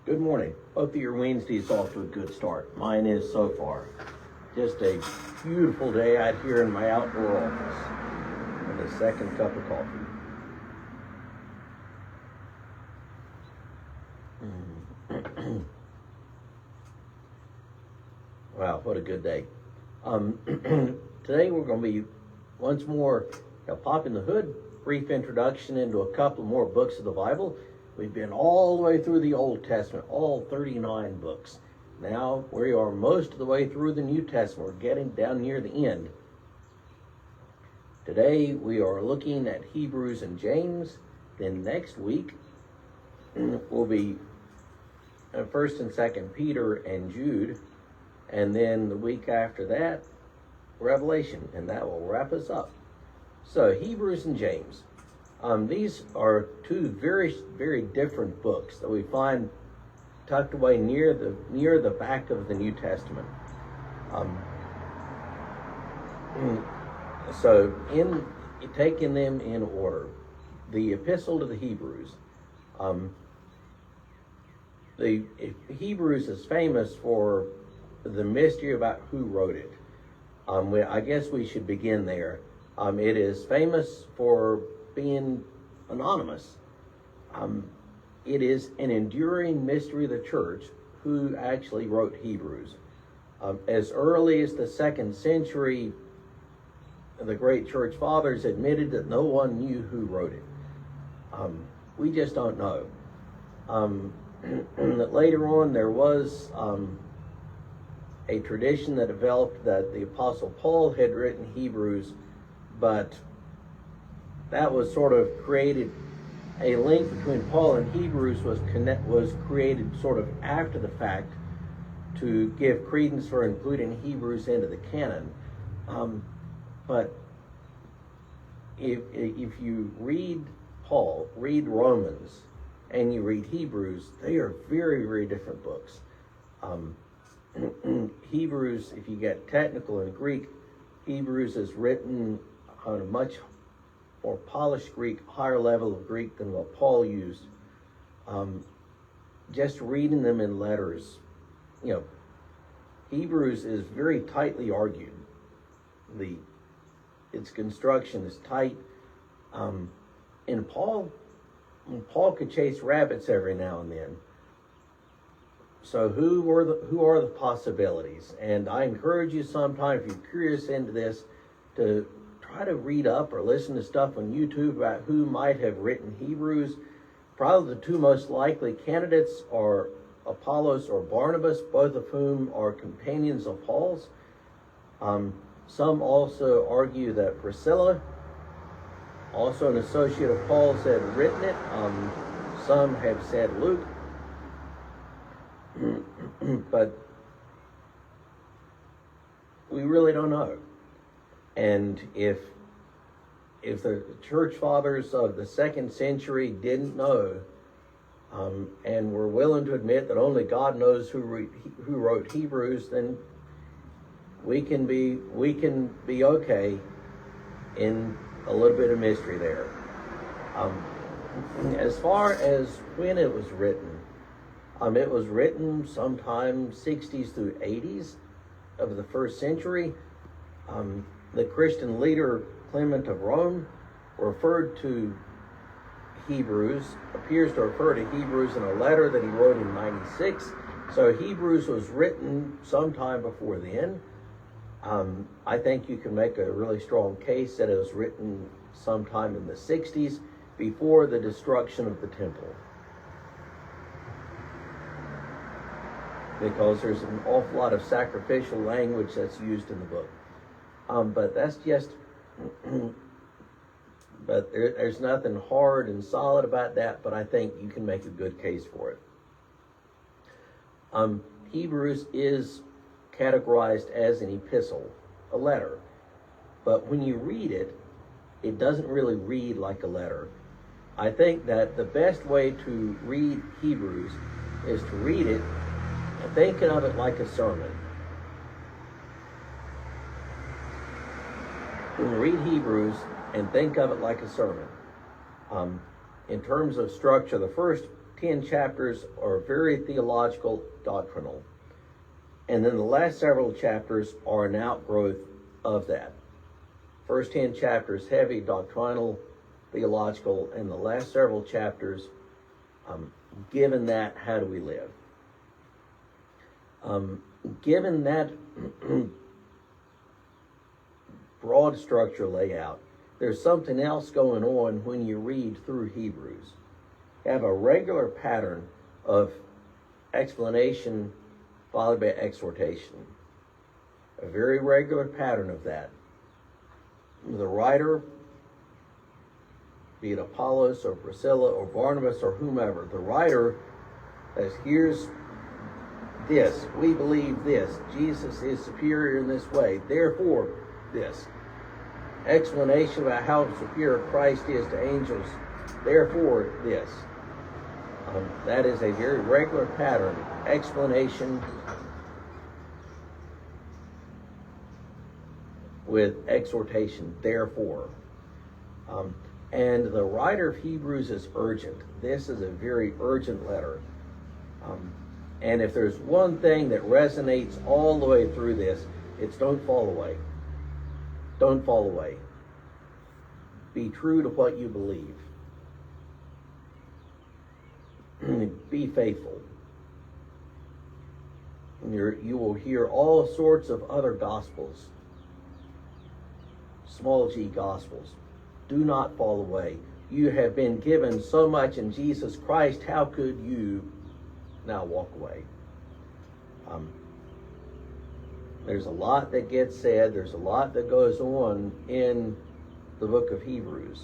Good morning. Hope that your Wednesday is off to a good start. Mine is so far. Just a beautiful day out here in my outdoor office with a second cup of coffee. Wow, what a good day. Today we're going to be once more popping the hood, brief introduction into a couple more books of the Bible. We've been all the way through the Old Testament, all 39 books. Now we are most of the way through the New Testament. We're getting down near the end. Today we are looking at Hebrews and James. Then next week will be 1st and 2nd Peter and Jude. And then the week after that, Revelation, and that will wrap us up. So Hebrews and James. These are two very, very different books that we find tucked away near the back of the New Testament. So in taking them in order, the Epistle to the Hebrews. The Hebrews is famous for the mystery about who wrote it. I guess we should begin there. It is famous for being anonymous. It is an enduring mystery of the church who actually wrote Hebrews. As early as the 2nd century, the great church fathers admitted that no one knew who wrote it. We just don't know. Later on, there was a tradition that developed that the Apostle Paul had written Hebrews, but that was sort of created, a link between Paul and Hebrews was created sort of after the fact to give credence for including Hebrews into the canon. But if you read Paul, read Romans, and you read Hebrews, they are very, very different books. Hebrews, if you get technical in Greek, Hebrews is written on a much more polished Greek, higher level of Greek than what Paul used. Just reading them in letters, Hebrews is very tightly argued. Its construction is tight. And Paul could chase rabbits every now and then. So who are the possibilities? And I encourage you sometime, if you're curious into this, to try to read up or listen to stuff on YouTube about who might have written Hebrews. Probably the two most likely candidates are Apollos or Barnabas, both of whom are companions of Paul's. Some also argue that Priscilla, also an associate of Paul's, had written it. Some have said Luke. But we really don't know. And if the church fathers of the 2nd century didn't know, and were willing to admit that only God knows who wrote Hebrews, then we can be okay in a little bit of mystery there. As far as when it was written sometime 60s through 80s of the 1st century. The Christian leader Clement of Rome appears to refer to Hebrews in a letter that he wrote in 96. So Hebrews was written sometime before then. I think you can make a really strong case that it was written sometime in the 60s, before the destruction of the temple. Because there's an awful lot of sacrificial language that's used in the book. But that's just, but there's nothing hard and solid about that, but I think you can make a good case for it. Hebrews is categorized as an epistle, a letter. But when you read it, it doesn't really read like a letter. I think that the best way to read Hebrews is to read it thinking of it like a sermon. When you read Hebrews and think of it like a sermon. In terms of structure, the first 10 chapters are very theological, doctrinal. And then the last several chapters are an outgrowth of that. First 10 chapters, heavy, doctrinal, theological, and the last several chapters, given that, how do we live? Given that broad structure layout, there's something else going on when you read through Hebrews. You have a regular pattern of explanation followed by exhortation. A very regular pattern of that. The writer, be it Apollos or Priscilla or Barnabas or whomever, the writer says, here's this, we believe this, Jesus is superior in this way, therefore this. Explanation about how superior Christ is to angels, therefore this. That is a very regular pattern. Explanation with exhortation, therefore. And the writer of Hebrews is urgent. This is a very urgent letter. And if there's one thing that resonates all the way through this, it's don't fall away. Don't fall away. Be true to what you believe. Be faithful. You will hear all sorts of other gospels, small g gospels. Do not fall away. You have been given so much in Jesus Christ. How could you now walk away? There's a lot that gets said. There's a lot that goes on in the book of Hebrews.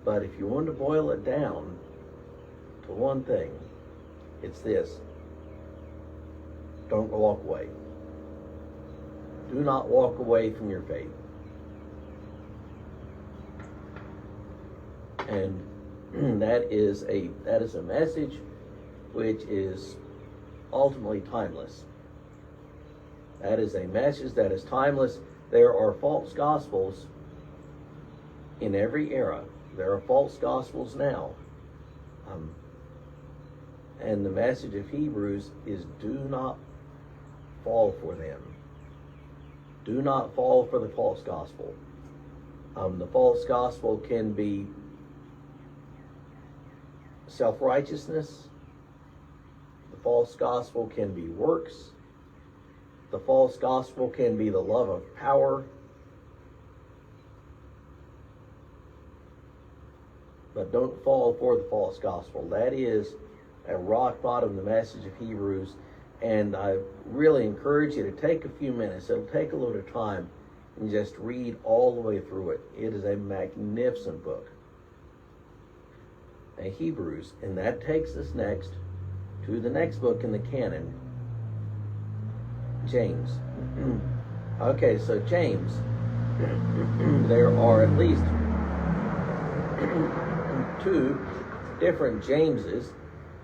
But if you want to boil it down to one thing, it's this. Don't walk away. Do not walk away from your faith. And that is a message which is ultimately timeless. That is a message that is timeless. There are false gospels in every era. There are false gospels now. And the message of Hebrews is do not fall for them. Do not fall for the false gospel. The false gospel can be self-righteousness. The false gospel can be works. The false gospel can be the love of power. But don't fall for the false gospel. That is a rock bottom, the message of Hebrews. And I really encourage you to take a few minutes. It'll take a little time and just read all the way through it. It is a magnificent book. And Hebrews, and that takes us next to the next book in the canon, James. Okay, so James, there are at least two different Jameses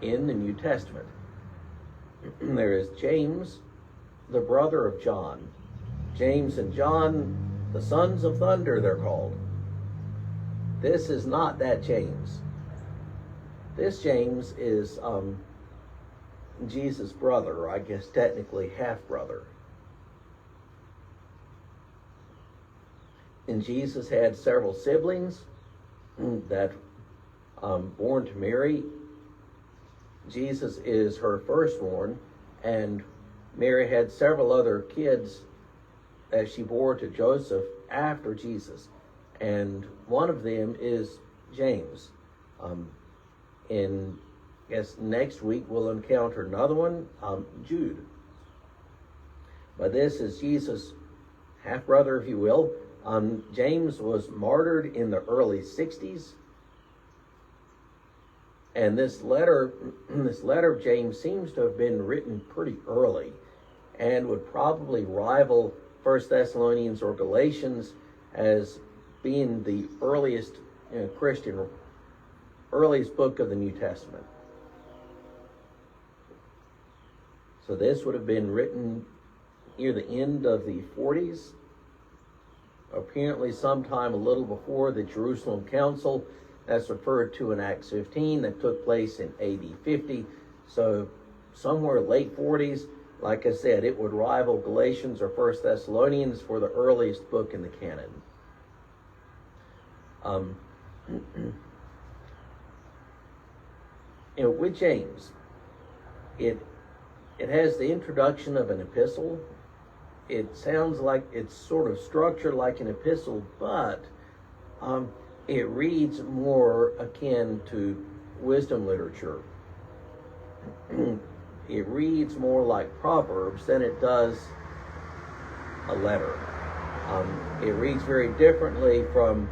in the New Testament. There is James, the brother of John. James and John, the sons of thunder, they're called. This is not that James. This James is Jesus' brother, or I guess technically half-brother. And Jesus had several siblings that born to Mary. Jesus is her firstborn, and Mary had several other kids that she bore to Joseph after Jesus. And one of them is James. And I guess next week we'll encounter another one, Jude. But this is Jesus' half-brother, if you will. James was martyred in the early 60s. And this letter of James seems to have been written pretty early and would probably rival 1 Thessalonians or Galatians as being the earliest earliest book of the New Testament. So this would have been written near the end of the 40s, apparently sometime a little before the Jerusalem Council. that's referred to in Acts 15 that took place in AD 50. So somewhere late 40s, like I said, it would rival Galatians or 1 Thessalonians for the earliest book in the canon. With James, it has the introduction of an epistle. It sounds like it's sort of structured like an epistle, but it reads more akin to wisdom literature. It reads more like Proverbs than it does a letter. It reads very differently from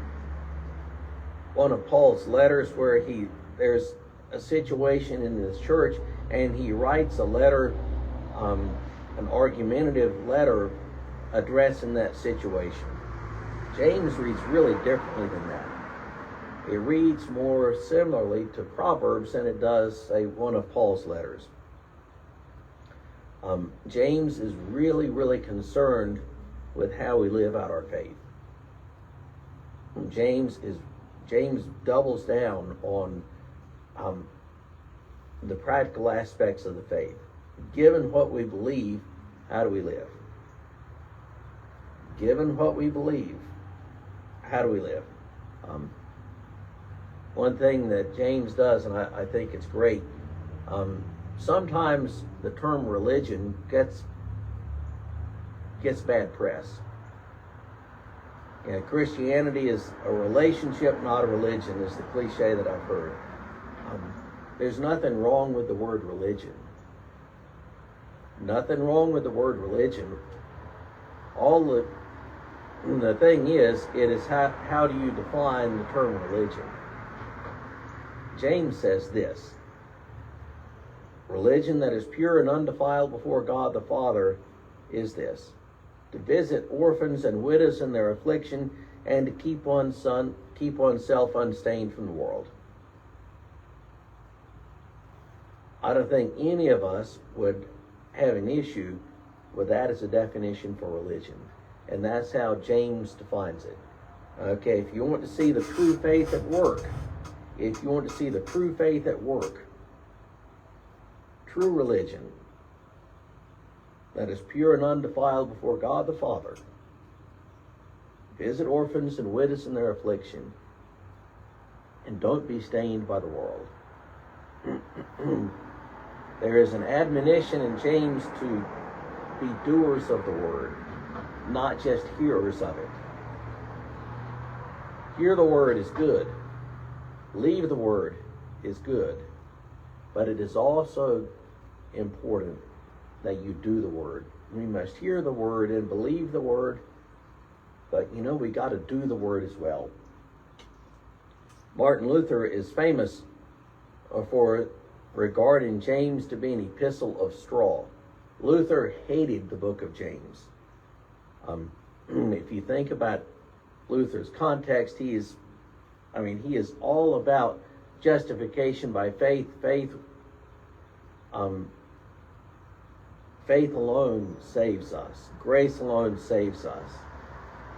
one of Paul's letters where there's a situation in his church and he writes a letter, an argumentative letter addressing that situation. James reads really differently than that. It reads more similarly to Proverbs than it does, say, one of Paul's letters. James is really, really concerned with how we live out our faith. James doubles down on the practical aspects of the faith. Given what we believe, how do we live? Given what we believe, how do we live? One thing that James does, and I think it's great, sometimes the term religion gets bad press. Christianity is a relationship, not a religion, is the cliche that I've heard. There's nothing wrong with the word religion. Nothing wrong with the word religion. The thing is, it is how do you define the term religion? James says this: religion that is pure and undefiled before God the Father is this: to visit orphans and widows in their affliction, and to keep oneself unstained from the world. I don't think any of us would have an issue with that as a definition for religion. And that's how James defines it. Okay, if you want to see the true faith at work, true religion that is pure and undefiled before God the Father, visit orphans and widows in their affliction, and don't be stained by the world. There is an admonition in James to be doers of the word, not just hearers of it. Hear the word is good. Believe the word is good. But it is also important that you do the word. We must hear the word and believe the word, but we got to do the word as well. Martin Luther is famous for regarding James to be an epistle of straw. Luther hated the book of James. If you think about Luther's context, he is all about justification by faith. Faith alone saves us. Grace alone saves us.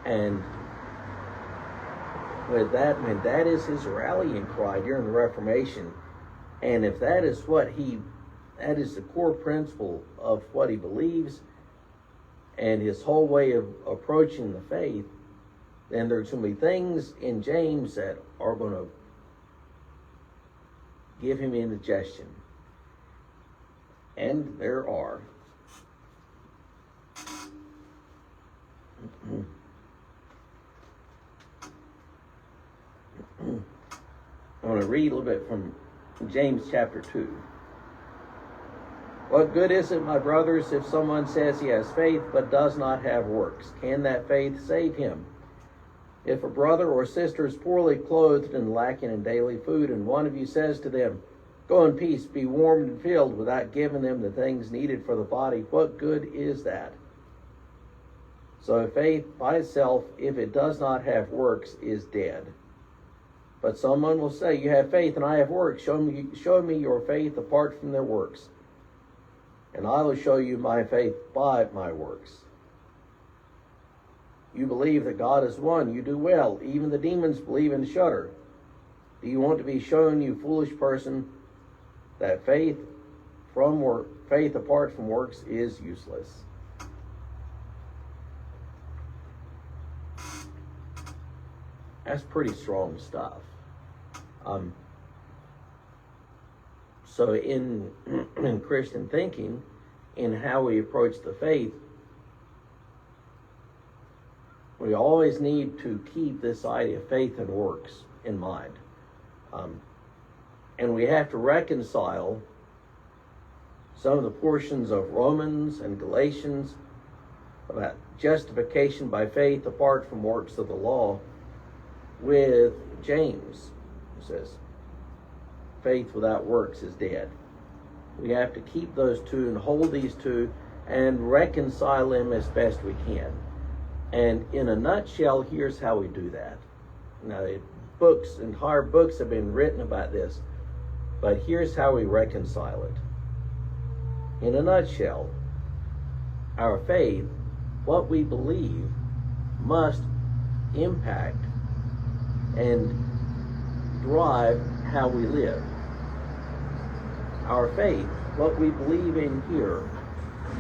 And with that is his rallying cry during the Reformation. And if that is that is the core principle of what he believes and his whole way of approaching the faith, then there's going to be things in James that are going to give him indigestion. And there are. I want to read a little bit from James chapter 2. What good is it, my brothers, if someone says he has faith but does not have works? Can that faith save him? If a brother or sister is poorly clothed and lacking in daily food, and one of you says to them, "Go in peace, be warmed and filled," without giving them the things needed for the body, what good is that? So faith by itself, if it does not have works, is dead. But someone will say, "You have faith and I have works. Show me your faith apart from their works, and I will show you my faith by my works." You believe that God is one, you do well. Even the demons believe and shudder. Do you want to be shown, you foolish person, that faith apart from works is useless? That's pretty strong stuff. So in Christian thinking, in how we approach the faith, we always need to keep this idea of faith and works in mind. And we have to reconcile some of the portions of Romans and Galatians about justification by faith apart from works of the law with James, who says faith without works is dead. We have to keep those two and hold these two and reconcile them as best we can. And in a nutshell, here's how we do that. Now, entire books have been written about this, but here's how we reconcile it. In a nutshell, our faith, what we believe, must impact and drive how we live. Our faith, what we believe in here,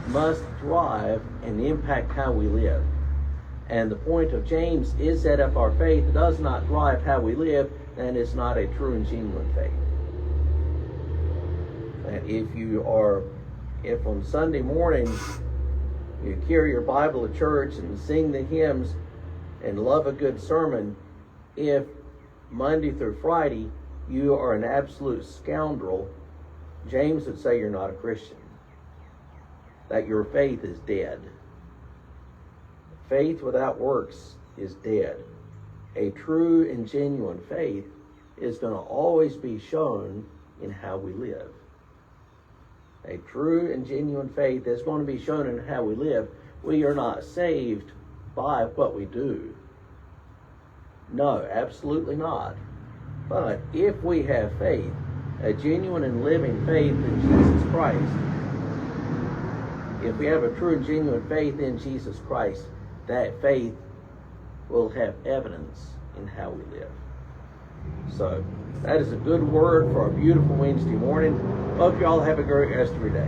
must drive and impact how we live. And the point of James is that if our faith does not drive how we live, then it's not a true and genuine faith. And if on Sunday morning you carry your Bible to church and sing the hymns and love a good sermon, if Monday through Friday you are an absolute scoundrel, James would say you're not a Christian, that your faith is dead. Faith without works is dead. A true and genuine faith is going to always be shown in how we live. A true and genuine faith is going to be shown in how we live. We are not saved by what we do. No, absolutely not. But if we have faith, a genuine and living faith in Jesus Christ, if we have a true and genuine faith in Jesus Christ, that faith will have evidence in how we live. So that is a good word for a beautiful Wednesday morning. Hope you all have a great rest of your day.